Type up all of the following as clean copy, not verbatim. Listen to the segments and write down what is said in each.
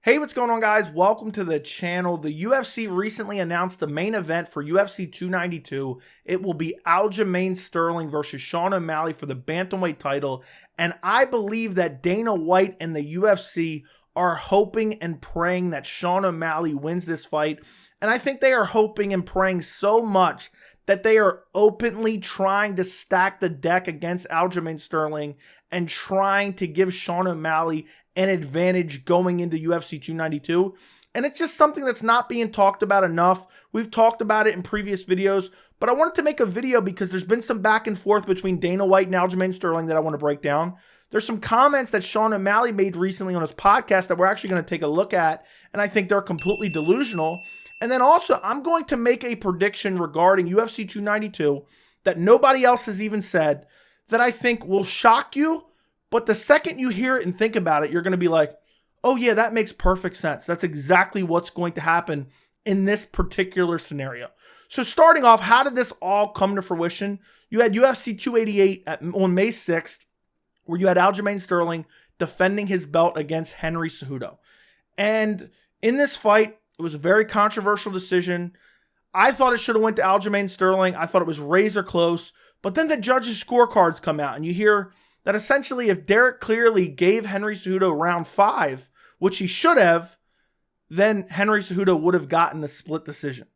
Hey, what's going on, guys? Welcome to the channel. The UFC recently announced the main event for UFC 292. It will be Aljamain Sterling versus Sean O'Malley for the bantamweight title. And I believe that Dana White and the UFC are hoping and praying that Sean O'Malley wins this fight. And I think they are hoping and praying so much that they are openly trying to stack the deck against Aljamain Sterling and trying to give Sean O'Malley an advantage going into UFC 292. And it's just something that's not being talked about enough. We've talked about it in previous videos, but I wanted to make a video because there's been some back and forth between Dana White and Aljamain Sterling that I want to break down. There's some comments that Sean O'Malley made recently on his podcast that we're actually going to take a look at, and I think they're completely delusional. And then also, I'm going to make a prediction regarding UFC 292 that nobody else has even said that I think will shock you. But the second you hear it and think about it, you're going to be like, oh yeah, that makes perfect sense. That's exactly what's going to happen in this particular scenario. So starting off, how did this all come to fruition? You had UFC 288 on May 6th, where you had Aljamain Sterling defending his belt against Henry Cejudo. And in this fight, it was a very controversial decision. I thought it should have went to Aljamain Sterling. I thought it was razor close. But then the judges' scorecards come out, and you hear that essentially if Derek clearly gave Henry Cejudo round 5, which he should have, then Henry Cejudo would have gotten the split decision.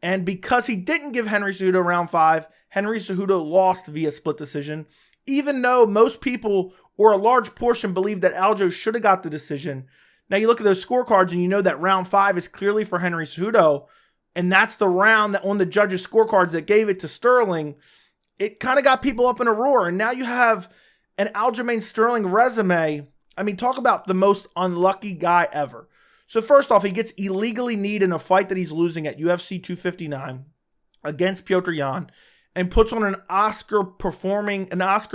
And because he didn't give Henry Cejudo round 5, Henry Cejudo lost via split decision, even though most people, or a large portion, believe that Aljo should have got the decision. Now you look at those scorecards and you know that round 5 is clearly for Henry Cejudo, and that's the round that on the judges' scorecards that gave it to Sterling. It kind of got people up in a roar, and now you have an Aljamain Sterling resume. I mean, talk about the most unlucky guy ever. So first off, he gets illegally kneed in a fight that he's losing at UFC 259 against Petr Yan, and puts on an Oscar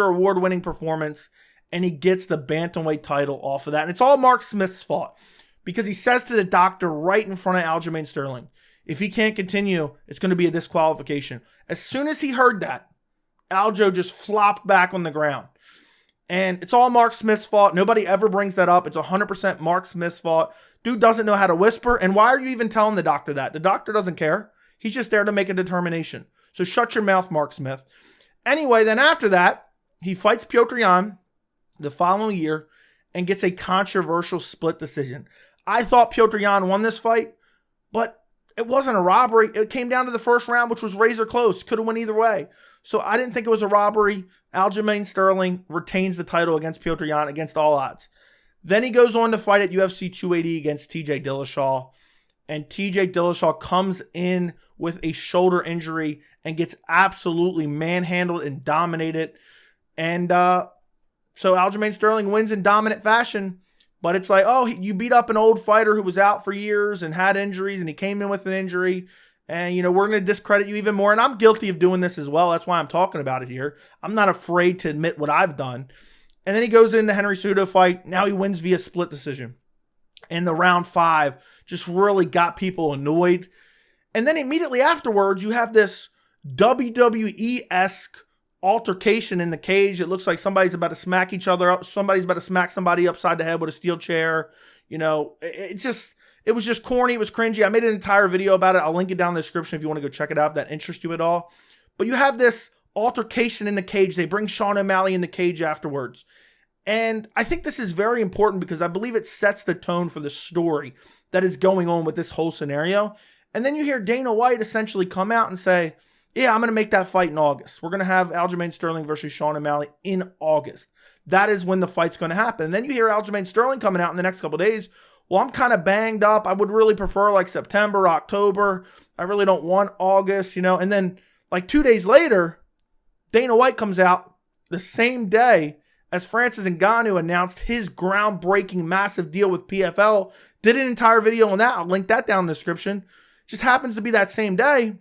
award-winning performance, and he gets the bantamweight title off of that. And it's all Mark Smith's fault, because he says to the doctor right in front of Aljamain Sterling, if he can't continue, it's going to be a disqualification. As soon as he heard that, Aljo just flopped back on the ground. And it's all Mark Smith's fault. Nobody ever brings that up. It's 100% Mark Smith's fault. Dude doesn't know how to whisper. And why are you even telling the doctor that? The doctor doesn't care. He's just there to make a determination. So shut your mouth, Mark Smith. Anyway, then after that, he fights Petr Yan the following year and gets a controversial split decision. I thought Petr Yan won this fight, but it wasn't a robbery. It came down to the first round, which was razor close. Could have went either way. So I didn't think it was a robbery. Aljamain Sterling retains the title against Petr Yan against all odds. Then he goes on to fight at UFC 280 against TJ Dillashaw. And TJ Dillashaw comes in with a shoulder injury and gets absolutely manhandled and dominated. And so Aljamain Sterling wins in dominant fashion. But it's like, oh, you beat up an old fighter who was out for years and had injuries, and he came in with an injury. And, you know, we're going to discredit you even more. And I'm guilty of doing this as well. That's why I'm talking about it here. I'm not afraid to admit what I've done. And then he goes into Henry Cejudo fight. Now he wins via split decision. And the round 5 just really got people annoyed. And then immediately afterwards, you have this WWE-esque altercation in the cage. It looks like somebody's about to smack each other up. Somebody's about to smack somebody upside the head with a steel chair. You know, it was just corny. It was cringy. I made an entire video about it. I'll link it down in the description if you want to go check it out if that interests you at all. But you have this altercation in the cage. They bring Sean O'Malley in the cage afterwards. And I think this is very important because I believe it sets the tone for the story that is going on with this whole scenario. And then you hear Dana White essentially come out and say, yeah, I'm going to make that fight in August. We're going to have Aljamain Sterling versus Sean O'Malley in August. That is when the fight's going to happen. And then you hear Aljamain Sterling coming out in the next couple of days. Well, I'm kind of banged up. I would really prefer like September, October. I really don't want August, you know. And then like 2 days later, Dana White comes out the same day as Francis Ngannou announced his groundbreaking massive deal with PFL. Did an entire video on that. I'll link that down in the description. Just happens to be that same day.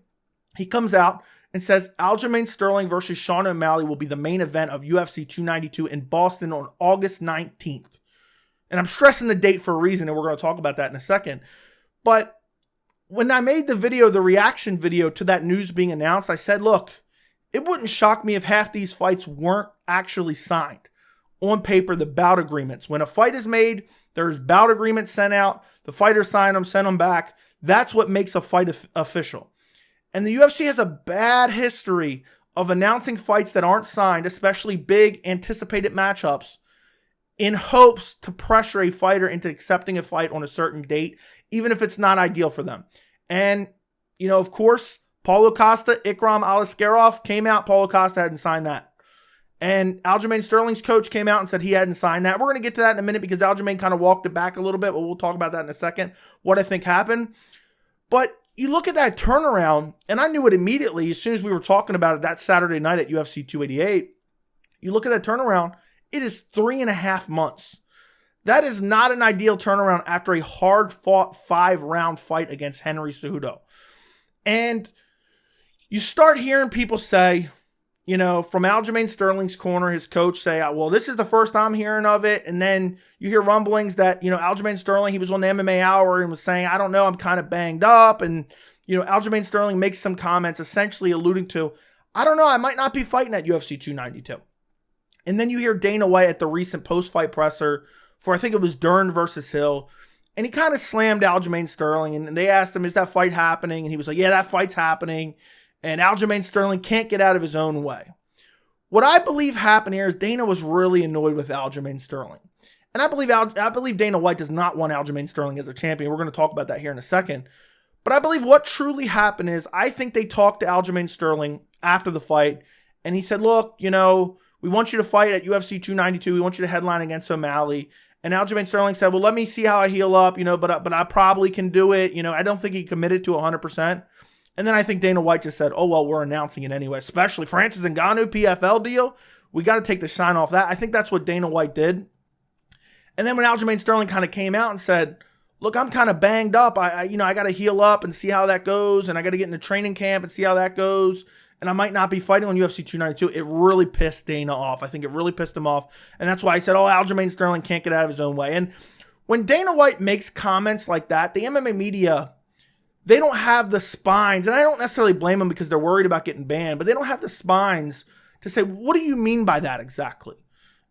He comes out and says Aljamain Sterling versus Sean O'Malley will be the main event of UFC 292 in Boston on August 19th. And I'm stressing the date for a reason, and we're going to talk about that in a second. But when I made the video, the reaction video to that news being announced, I said, look, it wouldn't shock me if half these fights weren't actually signed. on paper the bout agreements. When a fight is made, there's bout agreements sent out. The fighters sign them, send them back. That's what makes a fight official. And the UFC has a bad history of announcing fights that aren't signed, especially big anticipated matchups, in hopes to pressure a fighter into accepting a fight on a certain date, even if it's not ideal for them. And, of course, Paulo Costa, Ikram Aliskerov came out. Paulo Costa hadn't signed that. And Aljamain Sterling's coach came out and said he hadn't signed that. We're going to get to that in a minute because Aljamain kind of walked it back a little bit, but we'll talk about that in a second, what I think happened. But you look at that turnaround, and I knew it immediately as soon as we were talking about it that Saturday night at UFC 288. You look at that turnaround, it is 3.5 months. That is not an ideal turnaround after a hard-fought 5-round fight against Henry Cejudo. And you start hearing people say, from Aljamain Sterling's corner, his coach say, well, this is the first I'm hearing of it. And then you hear rumblings that, Aljamain Sterling, he was on the MMA Hour and was saying, I don't know, I'm kind of banged up. And, Aljamain Sterling makes some comments essentially alluding to, I don't know, I might not be fighting at UFC 292. And then you hear Dana White at the recent post-fight presser for, I think it was Dern versus Hill. And he kind of slammed Aljamain Sterling. And they asked him, is that fight happening? And he was like, yeah, that fight's happening. And Aljamain Sterling can't get out of his own way. What I believe happened here is Dana was really annoyed with Aljamain Sterling. And I believe Dana White does not want Aljamain Sterling as a champion. We're going to talk about that here in a second. But I believe what truly happened is I think they talked to Aljamain Sterling after the fight. And he said, look, we want you to fight at UFC 292. We want you to headline against O'Malley. And Aljamain Sterling said, well, let me see how I heal up, but I probably can do it. I don't think he committed to 100%. And then I think Dana White just said, oh, well, we're announcing it anyway, especially Francis Ngannou PFL deal. We got to take the shine off that. I think that's what Dana White did. And then when Aljamain Sterling kind of came out and said, look, I'm kind of banged up. I got to heal up and see how that goes. And I got to get into training camp and see how that goes. And I might not be fighting on UFC 292. It really pissed Dana off. I think it really pissed him off. And that's why I said, oh, Aljamain Sterling can't get out of his own way. And when Dana White makes comments like that, the MMA media, they don't have the spines, and I don't necessarily blame them because they're worried about getting banned, but they don't have the spines to say, what do you mean by that exactly?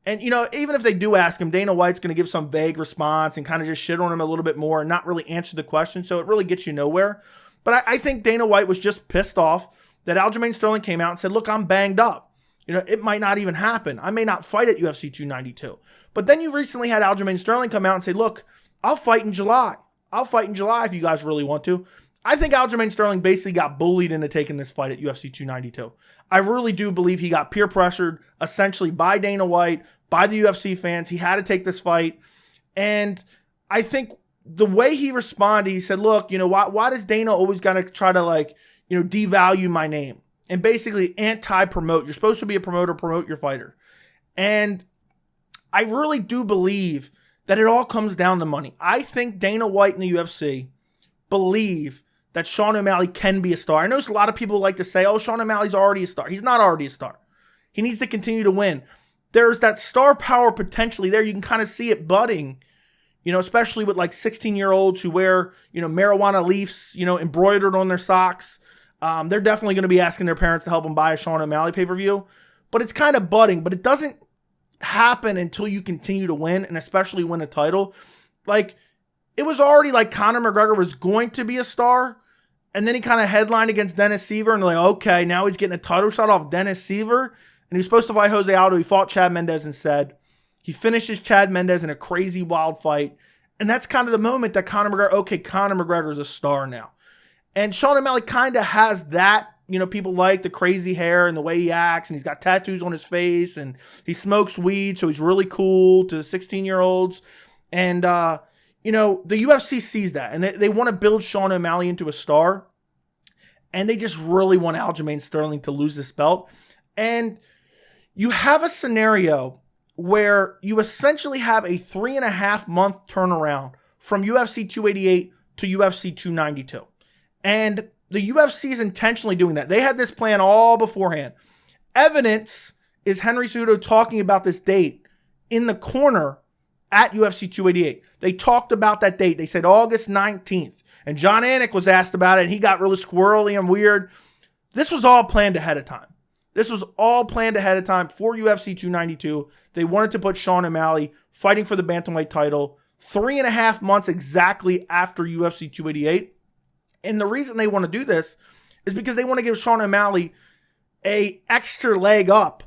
And, even if they do ask him, Dana White's going to give some vague response and kind of just shit on him a little bit more and not really answer the question, so it really gets you nowhere. But I think Dana White was just pissed off that Aljamain Sterling came out and said, look, I'm banged up. It might not even happen. I may not fight at UFC 292. But then you recently had Aljamain Sterling come out and say, look, I'll fight in July. I'll fight in July if you guys really want to. I think Aljamain Sterling basically got bullied into taking this fight at UFC 292. I really do believe he got peer pressured essentially by Dana White, by the UFC fans. He had to take this fight. And I think the way he responded, he said, look, why does Dana always got to try to devalue my name and basically anti-promote? You're supposed to be a promoter, promote your fighter. And I really do believe that it all comes down to money. I think Dana White and the UFC believe that Sean O'Malley can be a star. I know a lot of people like to say, oh, Sean O'Malley's already a star. He's not already a star. He needs to continue to win. There's that star power potentially there. You can kind of see it budding, especially with 16-year-olds who wear, marijuana leaves, embroidered on their socks. They're definitely going to be asking their parents to help them buy a Sean O'Malley pay-per-view. But it's kind of budding, but it doesn't happen until you continue to win, and especially win a title. It was already Conor McGregor was going to be a star, and then he kind of headlined against Dennis Seaver, and okay, now he's getting a title shot off Dennis Seaver, and he was supposed to fight Jose Aldo. He fought Chad Mendes instead. He finishes Chad Mendes in a crazy wild fight, and that's kind of the moment that Conor McGregor's a star now. And Sean O'Malley kind of has that. People like the crazy hair and the way he acts, and he's got tattoos on his face, and he smokes weed, so he's really cool to 16-year-olds. And, the UFC sees that, and they want to build Sean O'Malley into a star, and they just really want Aljamain Sterling to lose this belt. And you have a scenario where you essentially have a 3.5-month turnaround from UFC 288 to UFC 292. And the UFC is intentionally doing that. They had this plan all beforehand. Evidence is Henry Cejudo talking about this date in the corner at UFC 288. They talked about that date. They said August 19th. And John Anik was asked about it, and he got really squirrely and weird. This was all planned ahead of time. This was all planned ahead of time for UFC 292. They wanted to put Sean O'Malley fighting for the bantamweight title 3.5 months exactly after UFC 288. And the reason they want to do this is because they want to give Sean O'Malley a extra leg up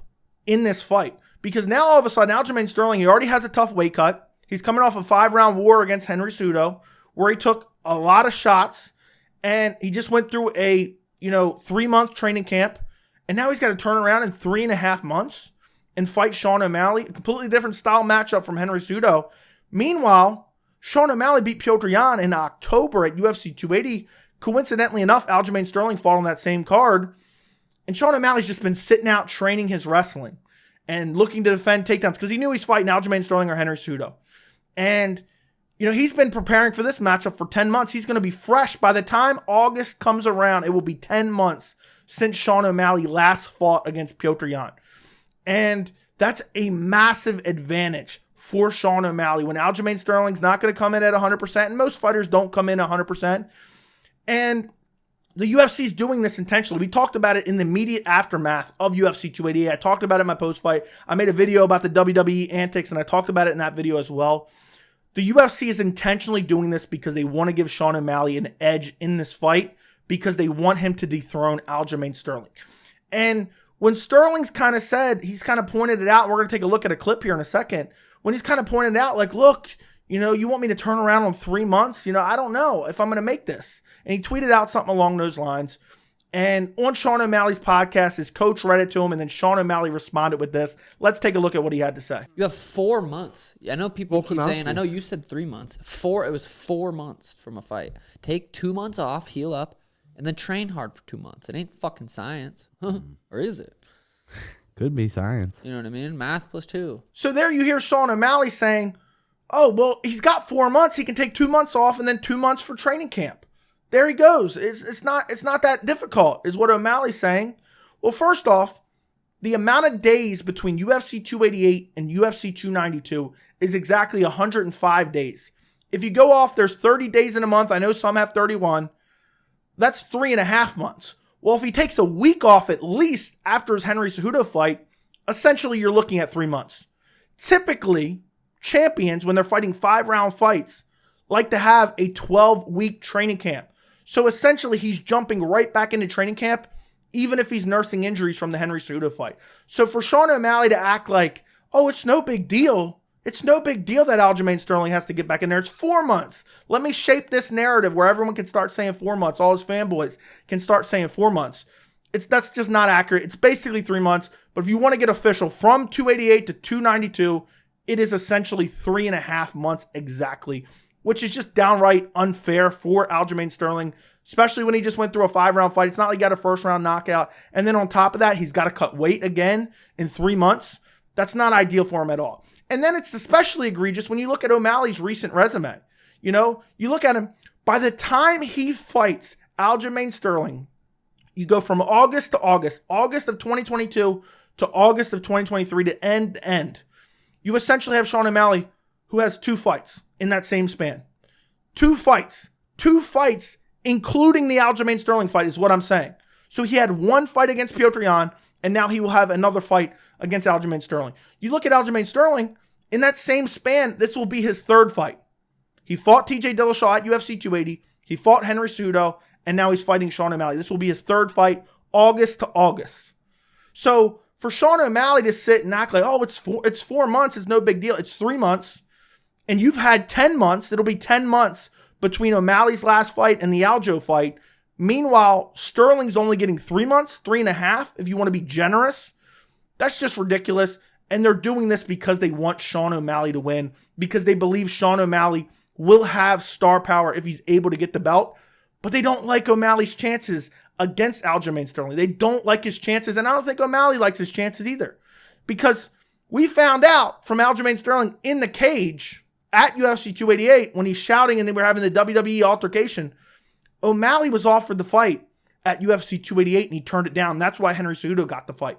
in this fight. Because now all of a sudden, Aljamain Sterling, he already has a tough weight cut. He's coming off a 5-round war against Henry Cejudo, where he took a lot of shots, and he just went through a 3-month training camp, and now he's got to turn around in 3.5 months and fight Sean O'Malley, a completely different style matchup from Henry Cejudo. Meanwhile, Sean O'Malley beat Petr Yan in October at UFC 280. Coincidentally enough, Aljamain Sterling fought on that same card, and Sean O'Malley's just been sitting out training his wrestling and looking to defend takedowns because he knew he's fighting Aljamain Sterling or Henry Cejudo. And, he's been preparing for this matchup for 10 months. He's going to be fresh. By the time August comes around, it will be 10 months since Sean O'Malley last fought against Petr Yan. And that's a massive advantage for Sean O'Malley when Aljamain Sterling's not going to come in at 100%, and most fighters don't come in 100%. And the UFC is doing this intentionally. We talked about it in the immediate aftermath of UFC 288. I talked about it in my post-fight. I made a video about the WWE antics, and I talked about it in that video as well. The UFC is intentionally doing this because they want to give Sean O'Malley an edge in this fight because they want him to dethrone Aljamain Sterling. And when Sterling's kind of said, he's kind of pointed it out, we're going to take a look at a clip here in a second, when he's kind of pointed out, like, look, you want me to turn around in 3 months? I don't know if I'm going to make this. And he tweeted out something along those lines. And on Sean O'Malley's podcast, his coach read it to him, and then Sean O'Malley responded with this. Let's take a look at what he had to say. You have 4 months. I know people keep saying, I know you said 3 months. It was 4 months from a fight. Take 2 months off, heal up, and then train hard for 2 months. It ain't fucking science. Or is it? Could be science. You know what I mean? Math plus 2. So there you hear Sean O'Malley saying, oh, well, he's got 4 months. He can take 2 months off and then 2 months for training camp. There he goes. It's not that difficult, is what O'Malley's saying. Well, first off, the amount of days between UFC 288 and UFC 292 is exactly 105 days. If you go off, there's 30 days in a month. I know some have 31. That's 3.5 months. Well, if he takes a week off at least after his Henry Cejudo fight, essentially you're looking at 3 months. Typically, champions, when they're fighting 5-round fights, like to have a 12-week training camp. So essentially, he's jumping right back into training camp, even if he's nursing injuries from the Henry Cejudo fight. So for Sean O'Malley to act like, oh, it's no big deal. It's no big deal that Aljamain Sterling has to get back in there. It's 4 months. Let me shape this narrative where everyone can start saying 4 months. All his fanboys can start saying 4 months. That's just not accurate. It's basically 3 months. But if you want to get official, from 288 to 292, it is essentially 3.5 months exactly, which is just downright unfair for Aljamain Sterling, especially when he just went through a 5-round fight. It's not like he got a first-round knockout. And then on top of that, he's got to cut weight again in 3 months. That's not ideal for him at all. And then it's especially egregious when you look at O'Malley's recent resume. You look at him, by the time he fights Aljamain Sterling, you go from August to August of 2022 to August of 2023 to end. You essentially have Sean O'Malley, who has 2 fights in that same span. 2 fights, including the Aljamain Sterling fight, is what I'm saying. So he had 1 fight against Petr Yan, and now he will have another fight against Aljamain Sterling. You look at Aljamain Sterling, in that same span, this will be his 3rd fight. He fought TJ Dillashaw at UFC 280. He fought Henry Cejudo, and now he's fighting Sean O'Malley. This will be his 3rd fight, August to August. So for Sean O'Malley to sit and act like, oh, it's 4 months, it's no big deal. It's 3 months. And you've had 10 months. It'll be 10 months between O'Malley's last fight and the Aljo fight. Meanwhile, Sterling's only getting 3 months, 3.5, if you want to be generous. That's just ridiculous. And they're doing this because they want Sean O'Malley to win, because they believe Sean O'Malley will have star power if he's able to get the belt. But they don't like O'Malley's chances against Aljamain Sterling. They don't like his chances, and I don't think O'Malley likes his chances either. Because we found out from Aljamain Sterling in the cage at UFC 288 when he's shouting and they were having the WWE altercation, O'Malley was offered the fight at UFC 288 and he turned it down. That's why Henry Cejudo got the fight.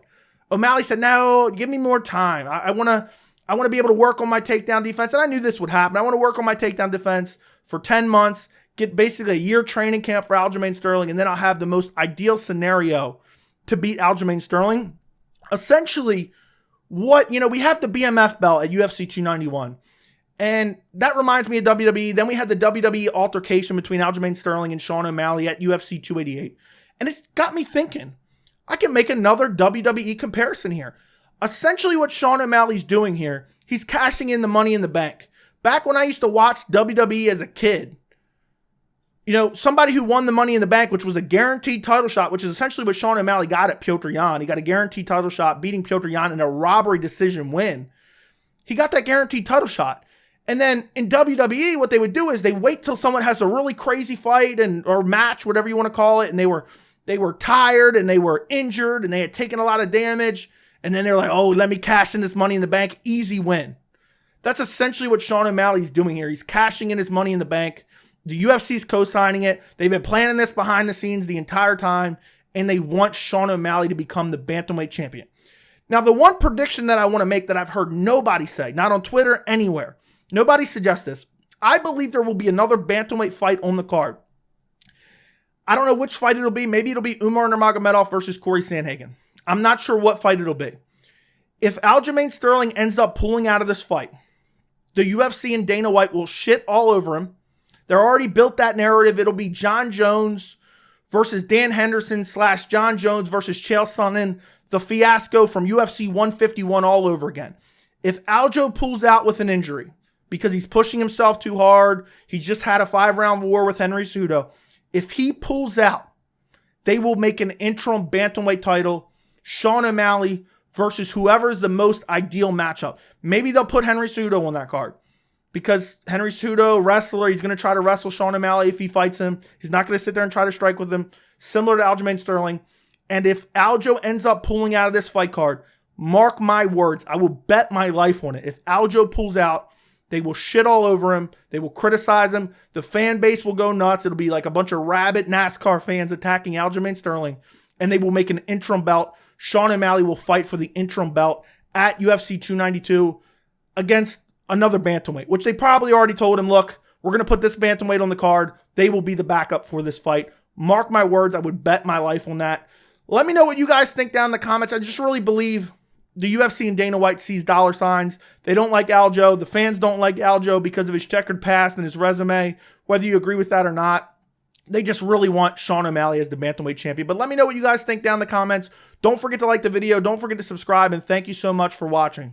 O'Malley said, no, give me more time. I want to be able to work on my takedown defense. And I knew this would happen. I want to work on my takedown defense for 10 months, get basically a year training camp for Aljamain Sterling, and then I'll have the most ideal scenario to beat Aljamain Sterling. essentially what, we have the BMF belt at UFC 291. And that reminds me of WWE. Then we had the WWE altercation between Aljamain Sterling and Sean O'Malley at UFC 288. And it's got me thinking, I can make another WWE comparison here. Essentially what Sean O'Malley's doing here, he's cashing in the Money in the Bank. Back when I used to watch WWE as a kid, somebody who won the Money in the Bank, which was a guaranteed title shot, which is essentially what Sean O'Malley got at Piotr Jan. He got a guaranteed title shot, beating Piotr Jan in a robbery decision win. He got that guaranteed title shot. And then in WWE, what they would do is they wait till someone has a really crazy fight or match, whatever you want to call it, and they were tired and they were injured and they had taken a lot of damage. And then they're like, oh, let me cash in this Money in the Bank. Easy win. That's essentially what Sean O'Malley's doing here. He's cashing in his Money in the Bank. The UFC's co-signing it. They've been planning this behind the scenes the entire time, and they want Sean O'Malley to become the bantamweight champion. Now, the one prediction that I want to make that I've heard nobody say, not on Twitter, anywhere, nobody suggests this. I believe there will be another bantamweight fight on the card. I don't know which fight it'll be. Maybe it'll be Umar Nurmagomedov versus Corey Sandhagen. I'm not sure what fight it'll be. If Aljamain Sterling ends up pulling out of this fight, the UFC and Dana White will shit all over him. They're already built that narrative. It'll be John Jones versus Dan Henderson / John Jones versus Chael Sonnen, the fiasco from UFC 151 all over again. If Aljo pulls out with an injury because he's pushing himself too hard, he just had a 5-round war with Henry Cejudo. If he pulls out, they will make an interim bantamweight title, Sean O'Malley versus whoever is the most ideal matchup. Maybe they'll put Henry Cejudo on that card because Henry Cejudo, wrestler, he's going to try to wrestle Sean O'Malley if he fights him. He's not going to sit there and try to strike with him, similar to Aljamain Sterling. And if Aljo ends up pulling out of this fight card, mark my words, I will bet my life on it. If Aljo pulls out, they will shit all over him. They will criticize him. The fan base will go nuts. It'll be like a bunch of rabid NASCAR fans attacking Aljamain Sterling. And they will make an interim belt. Sean O'Malley will fight for the interim belt at UFC 292 against another bantamweight, which they probably already told him, look, we're going to put this bantamweight on the card. They will be the backup for this fight. Mark my words, I would bet my life on that. Let me know what you guys think down in the comments. I just really believe the UFC and Dana White sees dollar signs. They don't like Aljo. The fans don't like Aljo because of his checkered past and his resume, whether you agree with that or not. They just really want Sean O'Malley as the bantamweight champion. But let me know what you guys think down in the comments. Don't forget to like the video. Don't forget to subscribe. And thank you so much for watching.